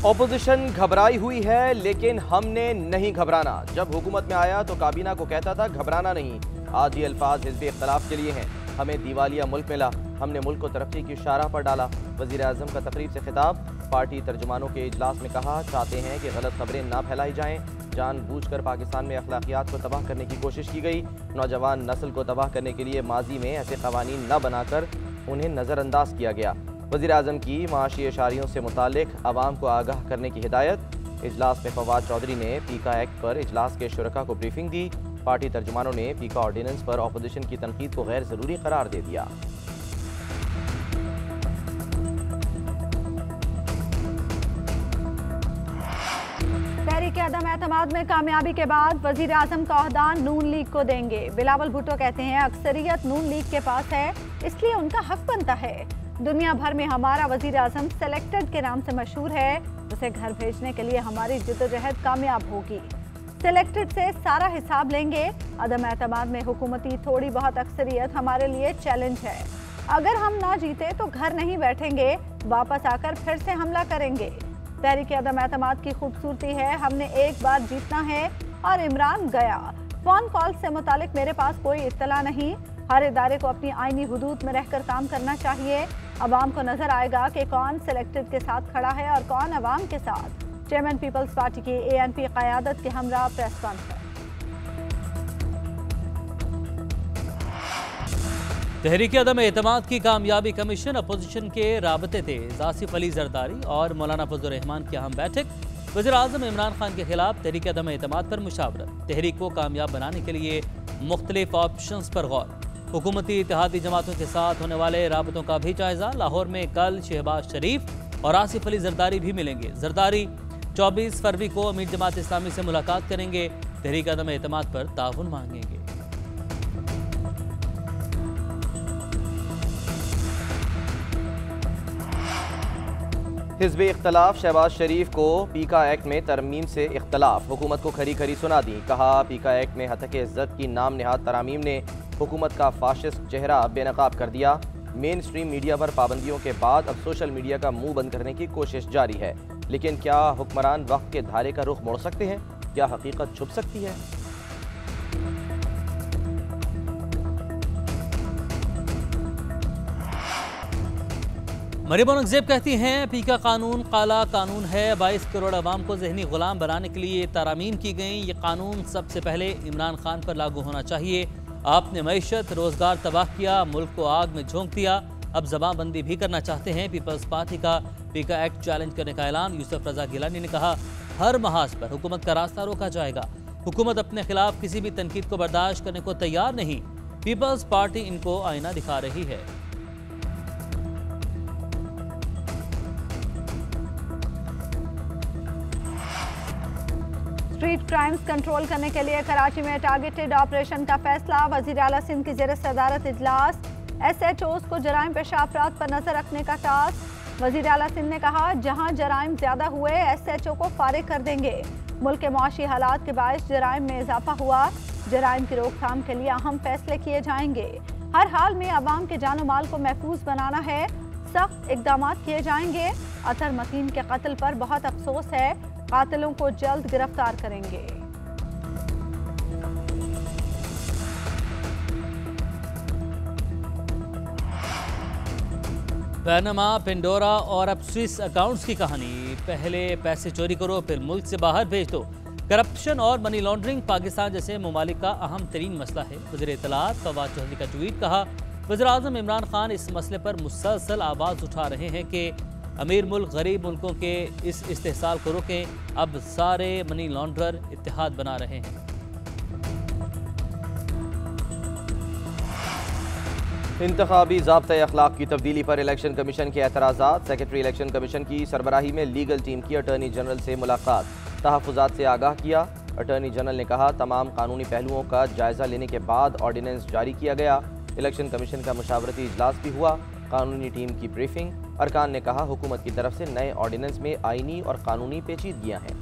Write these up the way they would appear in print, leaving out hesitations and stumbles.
Opposition घबराई हुई है, लेकिन हमने नहीं घबराना। जब हुकूमत में आया तो काबीना को कहता था घबराना नहीं। आज ये अल्फाज हिज़्ब इख्तलाफ के लिए हैं। हमें दिवालिया मुल्क मिला, हमने मुल्क को तरक्की की शाहराह पर डाला। वज़ीर आज़म का तकरीब से खिताब। पार्टी तर्जुमानों के इजलास में कहा, चाहते हैं कि गलत खबरें ना फैलाई जाएँ। जानबूझकर पाकिस्तान में अखलाकियात को तबाह करने की कोशिश की गई। नौजवान नस्ल को तबाह करने के लिए माजी में ऐसे कवानीन न बनाकर उन्हें नज़रअंदाज किया गया। वज़ीर आज़म की माशी इशारियों से मुतालिक अवाम को आगाह करने की हिदायत। इजलास में फवाद चौधरी ने पीका एक्ट पर इजलास के शुरका को ब्रीफिंग दी। पार्टी तर्जुमानों ने पीका ऑर्डिनेंस पर अपोजिशन की तनकीद को गैर ज़रूरी करार दे दिया। तहरीक अदम एतमाद में कामयाबी के बाद वज़ीर आज़म का ओहदा नून लीग को देंगे। बिलावल भुट्टो कहते हैं अक्सरियत नून लीग के पास है, इसलिए उनका हक बनता है। दुनिया भर में हमारा वज़ीर आज़म सेलेक्टेड के नाम से मशहूर है। उसे घर भेजने के लिए हमारी जिद्दोजहद कामयाब होगी। सेलेक्टेड से सारा हिसाब लेंगे। अदम एतमाद में हुकूमती थोड़ी बहुत अक्सरियत हमारे लिए चैलेंज है। अगर हम ना जीते तो घर नहीं बैठेंगे, वापस आकर फिर से हमला करेंगे। तहरीक अदम एतमाद की खूबसूरती है, हमने एक बार जीतना है और इमरान गया। फोन कॉल से मुतालिक मेरे पास कोई इत्तला नहीं। हर इदारे को अपनी आईनी हुदूद में रहकर काम करना चाहिए। अवाम को नजर आएगा कि कौन सिलेक्टेड के साथ खड़ा है और कौन अवाम के साथ। चेयरमैन पीपल्स पार्टी की ANP क़यादत के हमरा प्रेस कॉन्फ्रेंस। तहरीक अदम एतमाद की कामयाबी कमीशन अपोजिशन के राबते थे। आसिफ अली जरदारी और मौलाना फजल रहमान की अहम बैठक। वज़ीर आज़म इमरान खान के खिलाफ तहरीक अदम एतमाद पर मुशावरत। तहरीक को कामयाब बनाने के लिए मुख्तलिफ ऑप्शंस पर गौर। हुकूमती इत्तेहादी जमातों के साथ होने वाले राबतों का भी जायजा। लाहौर में कल शहबाज शरीफ और आसिफ अली जरदारी भी मिलेंगे। जरदारी 24 फरवरी को अमीर जमात इस्लामी से मुलाकात करेंगे। तहरीक अदम एतमाद पर ताउन मांगेंगे। हिज़्ब इख्तलाफ। शहबाज शरीफ को पीका एक्ट में तरमीम से इख्तलाफ। हुकूमत को खरी खरी सुना दी। कहा, पीका एक्ट में हतक इज़्ज़त की नाम नहाद तरामीम ने हुकूमत का फाशिस्ट चेहरा बेनकाब कर दिया। मेन स्ट्रीम मीडिया पर पाबंदियों के बाद अब सोशल मीडिया का मुंह बंद करने की कोशिश जारी है। लेकिन क्या हुक्मरान वक्त के धारे का रुख मोड़ सकते हैं? क्या हकीकत छुप सकती है? मरियम औरंगजेब कहती हैं पीका कानून काला कानून है। 22 करोड़ अवाम को जहनी गुलाम बनाने के लिए तारामीम की गई। ये कानून सबसे पहले इमरान खान पर लागू होना चाहिए। आपने मईशत रोजगार तबाह किया, मुल्क को आग में झोंक दिया, अब जबाबंदी भी करना चाहते हैं। पीपल्स पार्टी का पीका एक्ट चैलेंज करने का ऐलान। यूसुफ रजा गिलानी ने कहा, हर महाज पर हुकूमत का रास्ता रोका जाएगा। हुकूमत अपने खिलाफ किसी भी तनकीद को बर्दाश्त करने को तैयार नहीं। पीपल्स पार्टी इनको आईना दिखा रही है। स्ट्रीट क्राइम्स कंट्रोल करने के लिए कराची में टारगेटेड ऑपरेशन का फैसला। वज़ीर आला सिंध की ज़ेर सदारत इजलास। SHOs को जराइम पेशा अफराद पर नजर रखने का टास्क। वज़ीर आला सिंध ने कहा, जहां जराइम ज्यादा हुए SHO को फारिग कर देंगे। मुल्क के मुआशी हालात के बायस जराइम में इजाफा हुआ। जराइम की रोकथाम के लिए अहम फैसले किए जाएंगे। हर हाल में अवाम के जानो माल को महफूज बनाना है। सख्त इकदाम किए जाएंगे। अतर मतीन के कत्ल पर बहुत अफसोस है। कातिलों को जल्द गिरफ्तार करेंगे। पैनामा, पेंडोरा और अब स्विस अकाउंट्स की कहानी। पहले पैसे चोरी करो, फिर मुल्क से बाहर भेज दो। करप्शन और मनी लॉन्ड्रिंग पाकिस्तान जैसे ममालिक का अहम तरीन मसला है। वज़ीर इत्तलात फवाद चौधरी का ट्वीट। कहा, वज़ीर आज़म इमरान खान इस मसले पर मुसलसल आवाज़ उठा रहे हैं कि अमीर मुल्क गरीब मुल्कों के इस इस्तेहसाल को रोकें। अब सारे मनी लॉन्ड्रर इत्तेहाद बना रहे हैं। इंतखाबी ज़ाब्ता अखलाक की तब्दीली पर इलेक्शन कमीशन के एतराज़ात। सेक्रेटरी इलेक्शन कमीशन की सरबराही में लीगल टीम की अटॉर्नी जनरल से मुलाकात। तहफ़्फ़ुज़ात से आगाह किया। अटॉर्नी जनरल ने कहा, तमाम कानूनी पहलुओं का जायज़ा लेने के बाद ऑर्डिनेंस जारी किया गया। इलेक्शन कमीशन का मुशावरती इजलास भी हुआ। कानूनी टीम की ब्रीफिंग। अरकान ने कहा, हुकूमत की तरफ से नए ऑर्डिनेंस में आईनी और कानूनी पेचीदगियां हैं।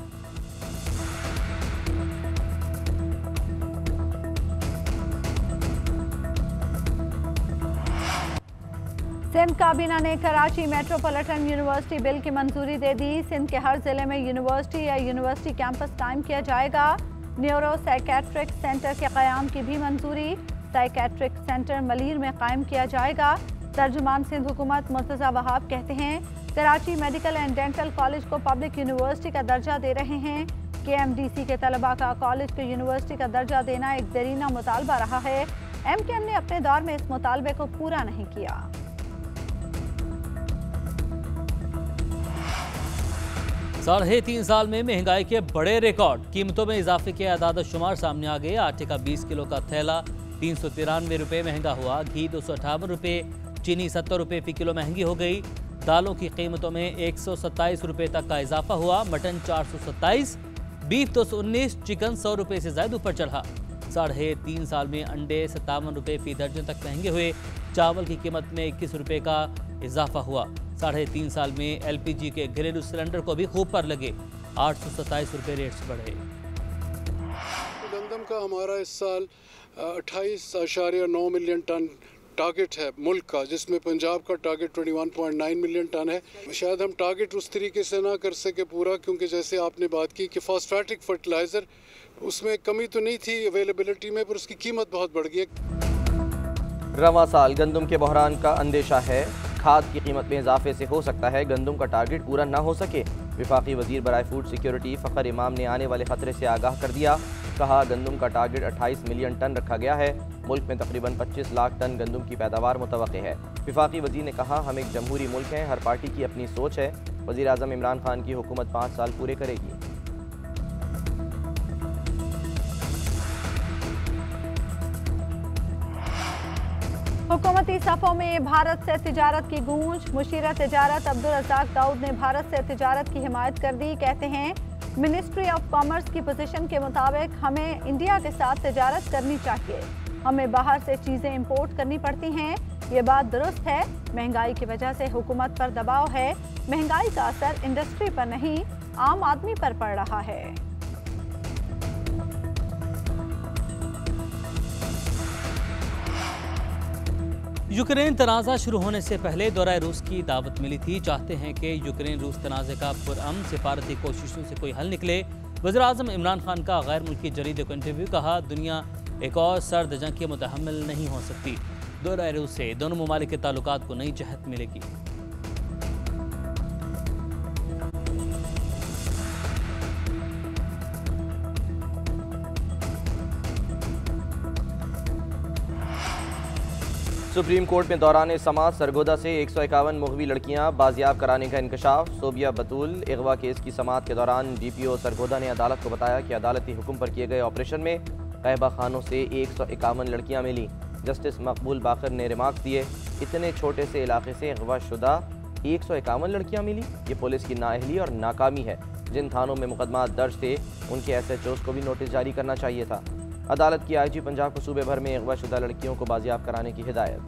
सिंध काबीना ने कराची मेट्रोपॉलिटन यूनिवर्सिटी बिल की मंजूरी दे दी। सिंध के हर जिले में यूनिवर्सिटी या यूनिवर्सिटी कैंपस कायम किया जाएगा। न्यूरो साइकेट्रिक सेंटर के क़याम की भी मंजूरी। साइकेट्रिक सेंटर मलीर में कायम किया जाएगा। तर्जुमान सिंध हुकूमत मुर्तज़ा वहाब कहते हैं Karachi medical and dental college को पब्लिक यूनिवर्सिटी का दर्जा दे रहे हैं। KMDC के तलबा का कॉलेज को यूनिवर्सिटी का दर्जा देना एक देरीना मुतालबा रहा है। MKM ने अपने दौर में इस मुतालबे को पूरा नहीं किया। साढ़े 3 साल में महंगाई के बड़े रिकॉर्ड, कीमतों में इजाफे के आदाद शुमार सामने आ गए। आटे का 20 किलो का थैला 393 रुपये महंगा हुआ। घी 258 रुपये, चीनी 70 रुपये फी किलो महंगी हो गई। दालों की कीमतों में 127 रुपये तक का इजाफा हुआ। मटन 427, बीफ 219, चिकन 100 रुपये से ज्यादा ऊपर चढ़ा। साढ़े 3 साल में अंडे 57 रुपये फी दर्जन तक महंगे हुए। चावल की कीमत में 21 रुपये का इजाफा हुआ। साढ़े 3 साल में LPG के घरेलू सिलेंडर को भी खूब पर लगे। 827 रुपये रेट्स बढ़े। गंदम का हमारा इस साल 28.9 मिलियन टन टारगेट है मुल्क का, जिसमें पंजाब का टारगेट 21.9 मिलियन टन है। शायद हम टारगेट उस तरीके से ना कर सके पूरा, क्योंकि जैसे आपने बात की कि फॉस्फेटिक फर्टिलाइज़र उसमें कमी तो नहीं थी अवेलेबिलिटी में, पर उसकी कीमत बहुत बढ़ गई है। रवां साल गंदम के बहरान का अंदेशा है। खाद की कीमत में इजाफे से हो सकता है गंदम का टारगेट पूरा ना हो सके। विफाकी वजीर बराए फूड सिक्योरिटी फ़खर इमाम ने आने वाले खतरे से आगाह कर दिया। कहा गंदम का टारगेट 28 मिलियन टन रखा गया है। मुल्क में तकरीबन 25 लाख टन गंदम की पैदावार मुतवक्के है। विफाकी वजीर ने कहा हम एक जमहूरी मुल्क हैं, हर पार्टी की अपनी सोच है। वजीर आज़म इमरान खान की हुकूमत 5 साल पूरे करेगी। हुकूमती सफ़ों में भारत से तिजारत की गूंज। मुशीर तिजारत अब्दुल रज़ाक दाऊद ने भारत से तिजारत की हिमायत कर दी। कहते हैं मिनिस्ट्री ऑफ कॉमर्स की पोजीशन के मुताबिक हमें इंडिया के साथ तिजारत करनी चाहिए। हमें बाहर से चीज़ें इंपोर्ट करनी पड़ती हैं। ये बात दुरुस्त है। महंगाई की वजह से हुकूमत पर दबाव है। महंगाई का असर इंडस्ट्री पर नहीं, आम आदमी पर पड़ रहा है। यूक्रेन तनाज़ा शुरू होने से पहले दौरा रूस की दावत मिली थी। चाहते हैं कि यूक्रेन रूस तनाज़े का पुरअमन सिफारती कोशिशों से कोई हल निकले। वज़ीर आज़म इमरान खान का गैर मुल्की जरीदे को इंटरव्यू। कहा दुनिया एक और सर्द जंग के मुतहम्मिल नहीं हो सकती। दौरा रूस से दोनों ममालिक के ताल्लुकात को नई जहत मिलेगी। सुप्रीम कोर्ट में दौरान समाअत सरगोदा से 151 मुग़वी लड़कियां बाजियाब कराने का इंकशाफ। सोबिया बतूल अगवा केस की समाअत के दौरान DPO सरगोदा ने अदालत को बताया कि अदालती हुक्म पर किए गए ऑपरेशन में तहबा खानों से 151 लड़कियां मिली। जस्टिस मकबूल बाकर ने रिमार्क्स दिए इतने छोटे से इलाके से अगवा शुदा 151 लड़कियां मिली, ये पुलिस की नाअहली और नाकामी है। जिन थानों में मुकदमा दर्ज थे उनके SHOs को भी नोटिस जारी करना चाहिए था। अदालत की IG पंजाब को सूबे भर में अगवा शुदा लड़कियों को बाजियाब कराने की हिदायत।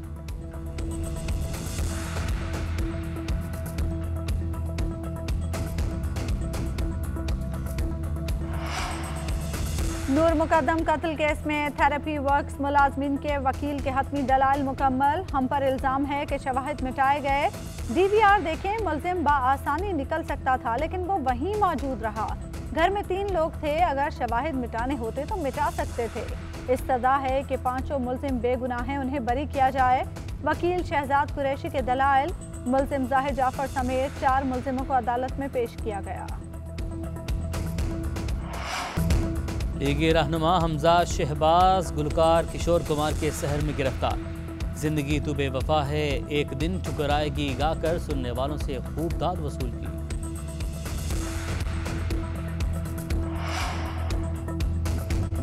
नूर मुकद्दम कत्ल केस में थेरेपी वर्क्स मुलाजमीन के वकील के हतमी दलाइल मुकम्मल। हम पर इल्ज़ाम है कि शवाहिद मिटाए गए। DVR देखें, मुल्जिम बाआसानी निकल सकता था लेकिन वो वहीं मौजूद रहा। घर में 3 लोग थे, अगर शवाहिद मिटाने होते तो मिटा सकते थे। इस्तदा है कि 5 मुल्जिम बेगुनाह हैं, उन्हें बरी किया जाए। वकील शहजाद कुरैशी के दलाइल। मुल्जिम जाहिर जाफर समेत 4 मुल्जिमों को अदालत में पेश किया गया। लीगी रहनुमा हमजा शहबाज गुलकार किशोर कुमार के शहर में गिरफ्तार। जिंदगी तो बेवफा है, एक दिन ठुकराएगी गाकर सुनने वालों से खूब दाद वसूल की।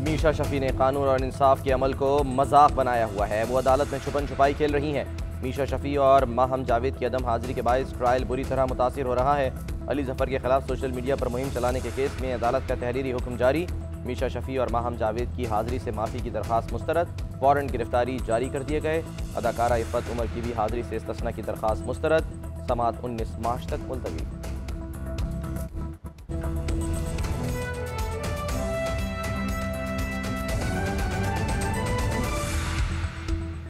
मीशा शफी ने कानून और इंसाफ के अमल को मजाक बनाया हुआ है। वो अदालत में छुपन छुपाई खेल रही हैं। मीशा शफी और माहम जावेद की अदम हाजिरी के बायस ट्रायल बुरी तरह मुतासिर हो रहा है। अली जफर के खिलाफ सोशल मीडिया पर मुहिम चलाने के केस में अदालत का तहरीरी हुक्म जारी। मीशा शफी और माहम जावेद की हाजिरी से माफ़ी की दरख्वास्त मुस्तरद। वारंट गिरफ्तारी जारी कर दिए गए। अदाकारा इफ़्फ़त उमर की भी हाजिरी से इस्तिस्ना की दरख्वास्त मुस्तरद। समाअत 19 मार्च तक मुलतवी।